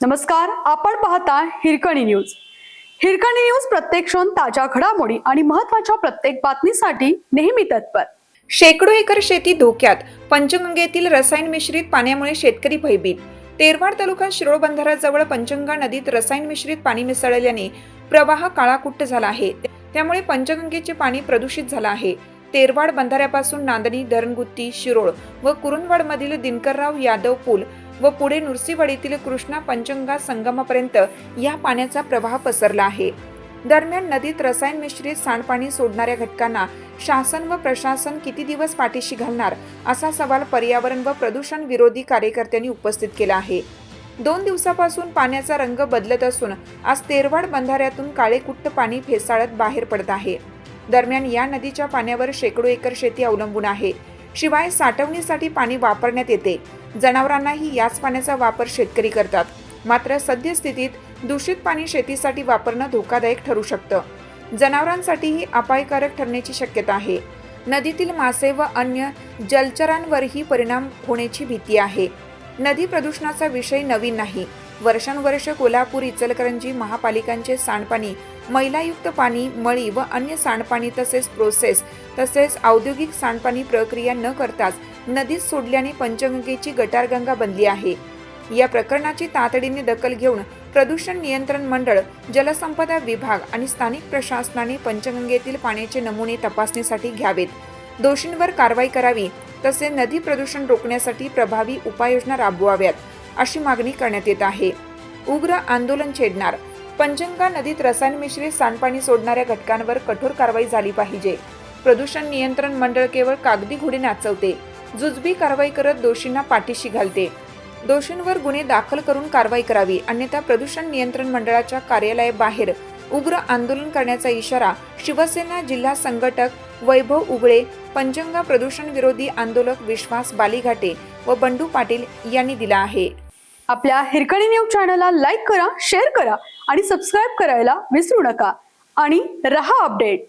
नमस्कार, आपण पाहता हिरकणी न्यूज. हिरकणी न्यूज प्रत्येक क्षण ताज्या घडामोडी आणि महत्त्वाच्या प्रत्येक बातमीसाठी नेहमी तत्पर. शेकडो एकर शेती धोक्यात. पंचगंगेतील रसायन मिश्रित पाण्यामुळे शेतकरी भयभीत. तेरवाड तालुका शिरोळ बंधाऱ्याजवळ पंचगंगा नदीत रसायन मिश्रित पाणी मिसळल्याने प्रवाह काळाकुट्ट झाला आहे. त्यामुळे पंचगंगेचे पाणी प्रदूषित झाले आहे. तेरवाड बंधाऱ्यापासून नांदणी, धरणगुत्ती, शिरोळ व कुरुंदवाड मधील दिनकरराव यादव पूल व पुढे नुरसीवाडीतील कृष्णा पंचगंगा संगमापर्यंत या पाण्याचा प्रवाह पसरला आहे. दरम्यान नदीत रसायन मिश्रित सांडपाणी सोडणाऱ्या घटकांना शासन व प्रशासन किती दिवस पाठीशी घालणार असा सवाल पर्यावरण व प्रदूषण विरोधी कार्यकर्त्यांनी उपस्थित केला आहे. 2 दिवसापासून पाण्याचा रंग बदलत असून आज तेरवाड बंधाऱ्यातून काळेकुट्ट पाणी फेसाळत बाहेर पडत आहे. दरम्यान या नदीच्या पाण्यावर शेकडो एकर शेती अवलंबून आहे. शिवाय साठवणीसाठी पाणी वापरण्यात येते. जनावरांनाही याच पाण्याचा वापर शेतकरी करतात. मात्र सद्यस्थितीत दूषित पाणी शेतीसाठी वापरणं धोकादायक ठरू शकतं. जनावरांसाठीही अपायकारक ठरण्याची शक्यता आहे. नदीतील मासे व अन्य जलचरांवरही परिणाम होण्याची भीती आहे. नदी प्रदूषणाचा विषय नवीन नाही. वर्षानुवर्ष कोल्हापूर, इचलकरंजी महापालिकांचे सांडपाणी, मैलायुक्त पाणी, मळी व अन्य सांडपाणी तसेच औद्योगिक सांडपाणी प्रक्रिया न करताच नदीत सोडल्याने पंचगंगेची गटारगंगा बनली आहे. या प्रकरणाची तातडीने दखल घेऊन प्रदूषण नियंत्रण मंडळ, जलसंपदा विभाग आणि स्थानिक प्रशासनाने पंचगंगेतील पाण्याचे नमुने तपासणीसाठी घ्यावेत. दोषींवर कारवाई करावी तसे नदी प्रदूषण रोखण्यासाठी प्रभावी उपाययोजना राबवाव्यात अशी मागणी करण्यात येत आहे. उग्र आंदोलन छेडणार. पंचगंगा नदीत रसायन मिश्रित सांडपाणी सोडणाऱ्या घटकांवर कठोर कारवाई झाली पाहिजे. प्रदूषण नियंत्रण मंडळ केवळ कागदी घोडे नाचवते, जुजबी कारवाई करत दोषींना पाठीशी घालते. दोषींवर गुन्हे दाखल करून कारवाई करावी, अन्यथा प्रदूषण नियंत्रण मंडळाच्या कार्यालयाबाहेर उग्र आंदोलन करण्याचा इशारा शिवसेना जिल्हा संघटक वैभव उगळे, पंचगंगा प्रदूषण विरोधी आंदोलक विश्वास बालीघाटे व बंडू पाटील यांनी दिला आहे. आपल्या हिरकणी न्यूज चॅनलला लाईक करा, शेअर करा आणि सबस्क्राईब करायला विसरू नका आणि रहा अपडेट.